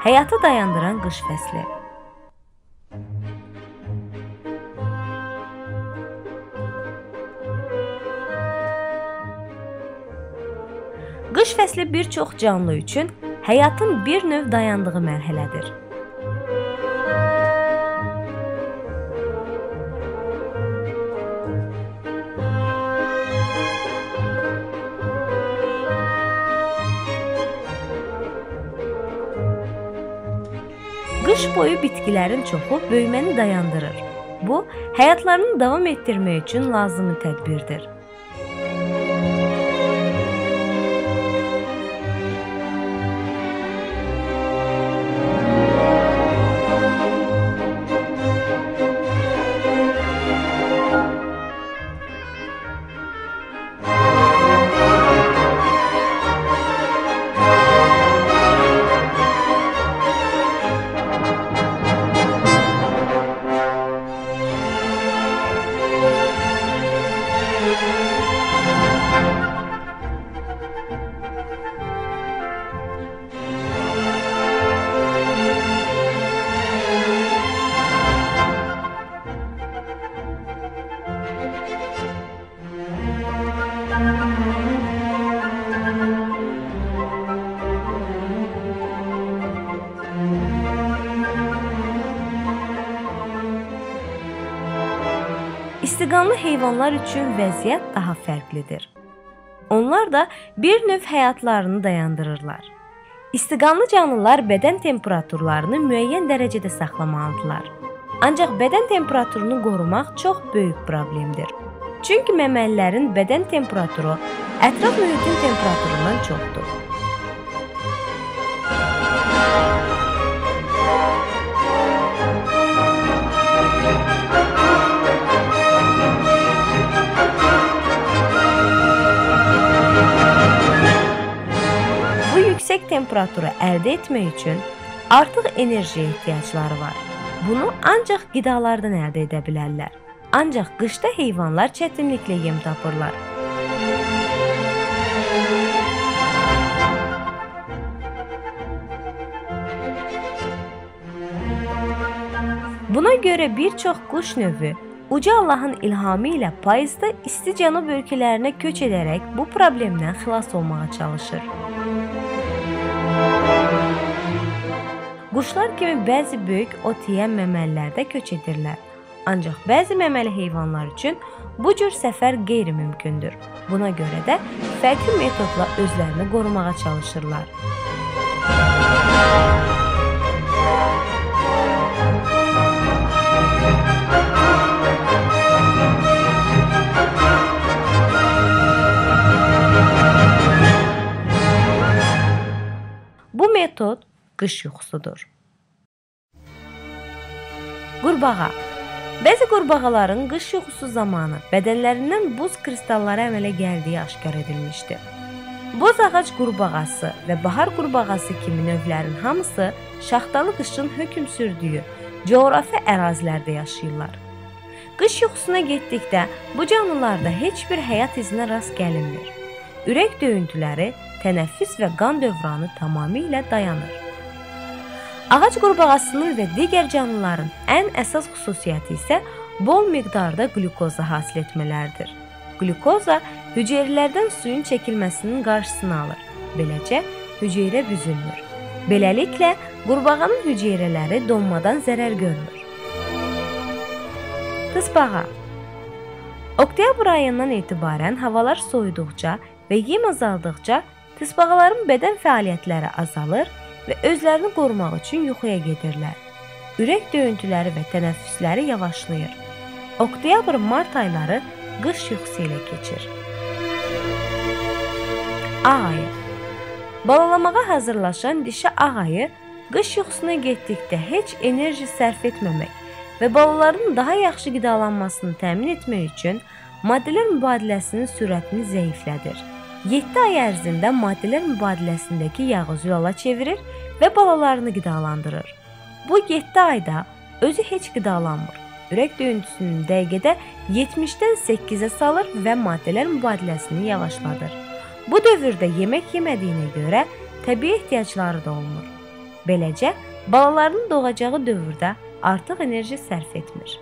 Həyatı dayandıran qış fəsli. Qış fəsli bir çox canlı üçün həyatın bir növ dayandığı mərhələdir. Qış boyu bitkilərin çoxu böyüməni dayandırır. Bu, həyatlarını davam etdirmək üçün lazımi tədbirdir. İstiqanlı heyvanlar üçün vəziyyət daha fərqlidir. Onlar da bir növ həyatlarını dayandırırlar. İstiqanlı canlılar bədən temperaturlarını müəyyən dərəcədə saxlamalıdırlar. Ancaq bədən temperaturunu qorumaq çox böyük problemdir. Çünki məməlilərin bədən temperaturu ətraf mühitin temperaturundan çoxdur. Yüksək temperaturu əldə etmək üçün artıq enerjiyə ehtiyacları var. Bunu ancaq qidalardan əldə edə bilərlər. Ancaq qışda heyvanlar çətinliklə yem tapırlar. Buna görə bir çox quş növü Uca Allahın ilhamı ilə payızda isti cənub ölkələrinə köç edərək bu problemdən xilas olmağa çalışır. Quşlar kimi bəzi böyük ot yeyən məməlilər də köç edirlər. Ancaq bəzi məməli heyvanlar üçün bu cür səfər qeyri-mümkündür. Buna görə də fərqli metodla özlərini qorumağa çalışırlar. Bu metod qış yuxusudur. Qurbağa. Bəzi qurbağaların qış yuxusu zamanı bədənlərindən buz kristalları əmələ gəldiyi aşkar edilmişdir. Boz ağac qurbağası və bahar qurbağası kimi növlərin hamısı şaxtalı qışın hökm sürdüyü coğrafi ərazilərdə yaşayırlar. Qış yuxusuna getdikdə bu canlılarda heç bir həyat izinə rast gəlinmir. Ürək döyüntüləri, tənəffüs və qan dövranı tamamilə dayanır. Ağac qurbağasının və digər canlıların ən əsas xüsusiyyəti isə bol miqdarda qlükoza hasil etmələridir. Qlükoza hüceyrələrdən suyun çəkilməsinin qarşısını alır. Beləcə, hüceyrə büzülmür. Beləliklə, qurbağanın hüceyrələri donmadan zərər görmür. Tısbağa. Oktyabr ayından etibarən havalar soyuduqca və yem azaldıqca tısbağaların bədən fəaliyyətləri azalır və özlərini qorumaq üçün yuxuya gedirlər. Ürək döyüntüləri və tənəffüsləri yavaşlayır. Oktyabr-mart ayları qış yuxusu ilə keçir. Ağ ayı. Balalamağa hazırlaşan dişi ağ ayı qış yuxusuna getdikdə heç enerji sərf etməmək və balaların daha yaxşı qidalanmasını təmin etmək üçün maddələr mübadiləsinin sürətini zəiflədir. 7 ay ərzində maddələr mübadiləsindəki yağı zülala çevirir və balalarını qidalandırır. Bu 7 ayda özü heç qidalanmır. Ürək döyüntüsünün dəqiqədə 70-dən 8-ə salır və maddələr mübadiləsini yavaşladır. Bu dövrdə yemək yemədiyinə görə təbii ehtiyacları da olmur. Beləcə, balalarının doğacağı dövrdə artıq enerji sərf etmir.